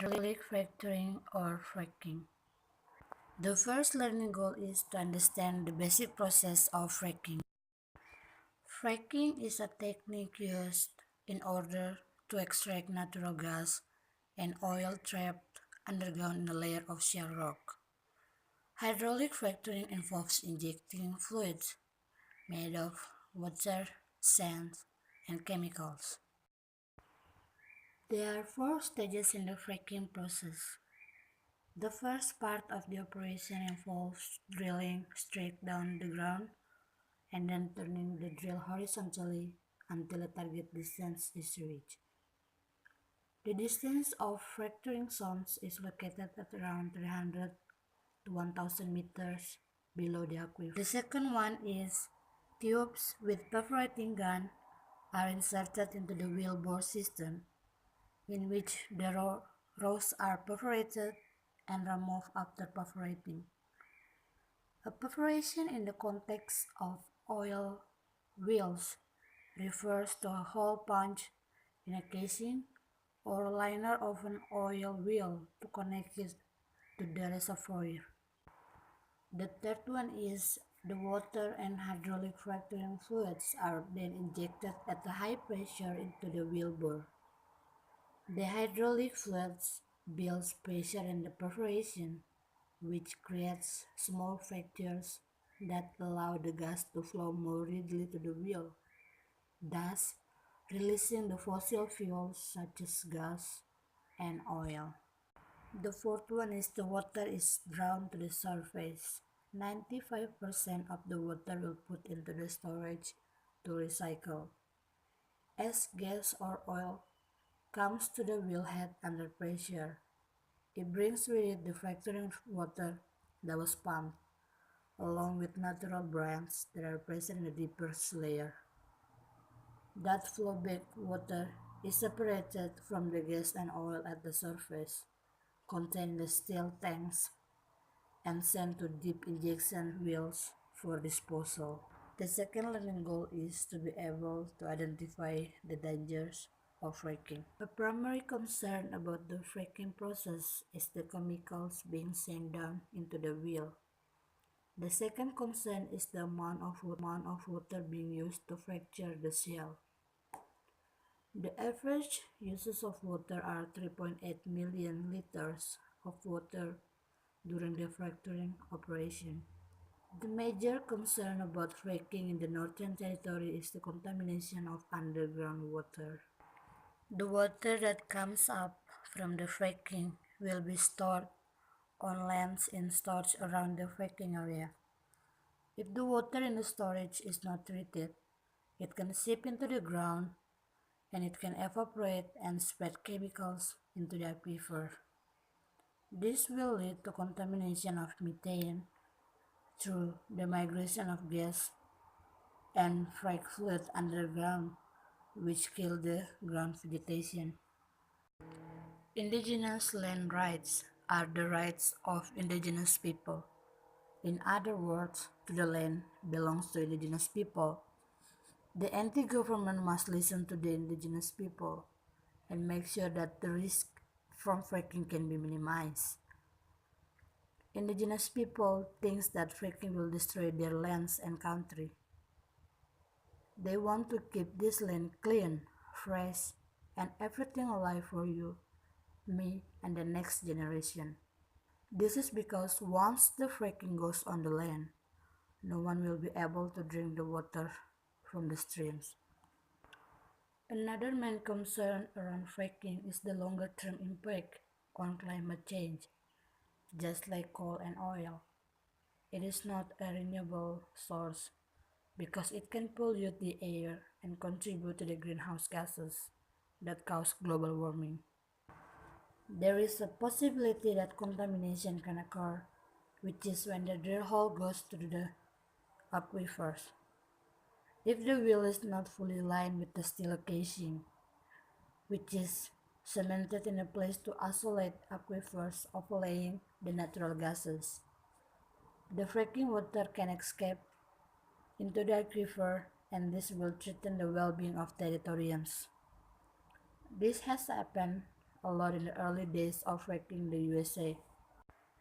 hydraulic fracturing or fracking. The first learning goal is to understand the basic process of fracking. Fracking is a technique used in order to extract natural gas and oil trapped underground in a layer of shale rock. Hydraulic fracturing involves injecting fluids made of water, sand, and chemicals. There are four stages in the fracking process. The first part of the operation involves drilling straight down the ground and then turning the drill horizontally until the target distance is reached. The distance of fracturing zones is located at around 300 to 1000 meters below the aquifer. The second one is tubes with perforating gun are inserted into the wheelbore system, in which the rows are perforated and removed after perforating. A perforation in the context of oil wheels refers to a hole punch in a casing or liner of an oil wheel to connect it to the reservoir. The third one is the water and hydraulic fracturing fluids are then injected at a high pressure into the wheelbore. The hydraulic fluids builds pressure in the perforation, which creates small fractures that allow the gas to flow more readily to the wheel, thus releasing the fossil fuels such as gas and oil. The fourth one is the water is drawn to the surface. 95% of the water will put into the storage to recycle. As gas or oil comes to the wheelhead under pressure, it brings with it the fracturing water that was pumped, along with natural brines that are present in the deeper layer. That flowback water is separated from the gas and oil at the surface, contained in the steel tanks, and sent to deep injection wells for disposal. The second learning goal is to be able to identify the dangers of fracking. A primary concern about the fracking process is the chemicals being sent down into the wheel. The second concern is the amount of water being used to fracture the shell. The average uses of water are 3.8 million liters of water during the fracturing operation. The major concern about fracking in the Northern Territory is the contamination of underground water. The water that comes up from the fracking will be stored on lands in storage around the fracking area. If the water in the storage is not treated, it can seep into the ground and it can evaporate and spread chemicals into the aquifer. This will lead to contamination of methane through the migration of gas and frac fluid underground, which kill the ground vegetation. Indigenous land rights are the rights of indigenous people. In other words, to the land belongs to indigenous people. The anti-government must listen to the indigenous people and make sure that the risk from fracking can be minimized. Indigenous people think that fracking will destroy their lands and country. They want to keep this land clean, fresh, and everything alive for you, me, and the next generation. This is because once the fracking goes on the land, no one will be able to drink the water from the streams. Another main concern around fracking is the longer-term impact on climate change. Just like coal and oil, it is not a renewable source because it can pollute the air and contribute to the greenhouse gases that cause global warming. There is a possibility that contamination can occur, which is when the drill hole goes through the aquifers. If the wheel is not fully lined with the steel casing, which is cemented in a place to isolate aquifers overlaying the natural gases, the fracking water can escape into the aquifer, and this will threaten the well-being of Territorians. This has happened a lot in the early days of fracking the USA.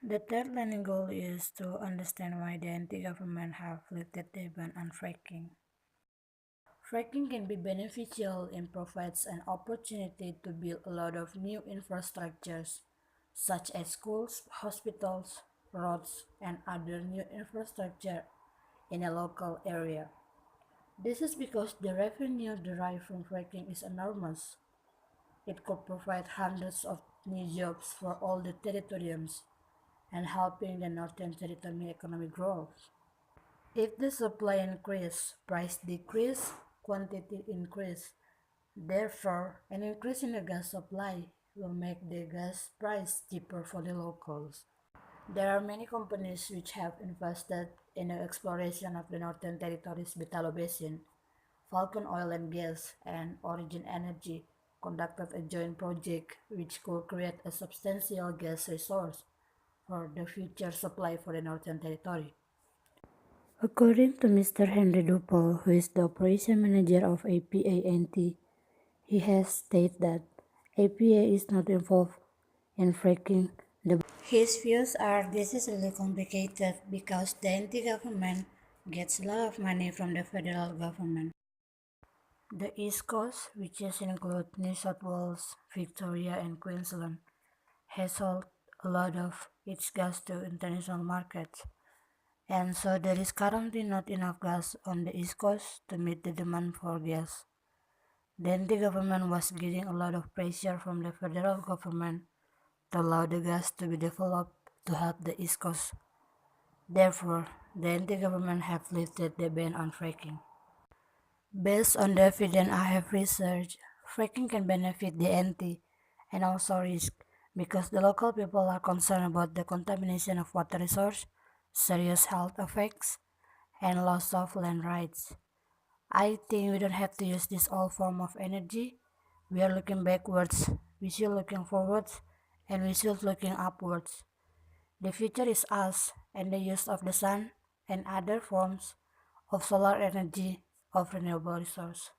The third learning goal is to understand why the anti-government have lifted the ban on fracking. Fracking can be beneficial and provides an opportunity to build a lot of new infrastructures, such as schools, hospitals, roads, and other new infrastructure in a local area. This is because the revenue derived from fracking is enormous. It could provide hundreds of new jobs for all the territoriums and helping the Northern Territory economic growth. If the supply increase, price decrease, quantity increase. Therefore, an increase in the gas supply will make the gas price cheaper for the locals. There are many companies which have invested in the exploration of the Northern Territory's Betalo Basin. Falcon Oil and Gas and Origin Energy conducted a joint project which could create a substantial gas resource for the future supply for the Northern Territory. According to Mr. Henry Dupo, who is the operation manager of APA-NT, he has stated that APA is not involved in fracking. His views are this is really complicated because the anti-government gets a lot of money from the federal government. The East Coast, which is include New South Wales, Victoria, and Queensland, has sold a lot of its gas to international markets, and so there is currently not enough gas on the East Coast to meet the demand for gas. Then the government was getting a lot of pressure from the federal government to allow the gas to be developed to help the East Coast. Therefore, the anti-government have lifted the ban on fracking. Based on the evidence I have researched, fracking can benefit the anti and also risk because the local people are concerned about the contamination of water resource, serious health effects, and loss of land rights. I think we don't have to use this all form of energy. We are looking backwards, we should looking forwards, and we should looking upwards. The future is us and the use of the sun and other forms of solar energy of renewable resource.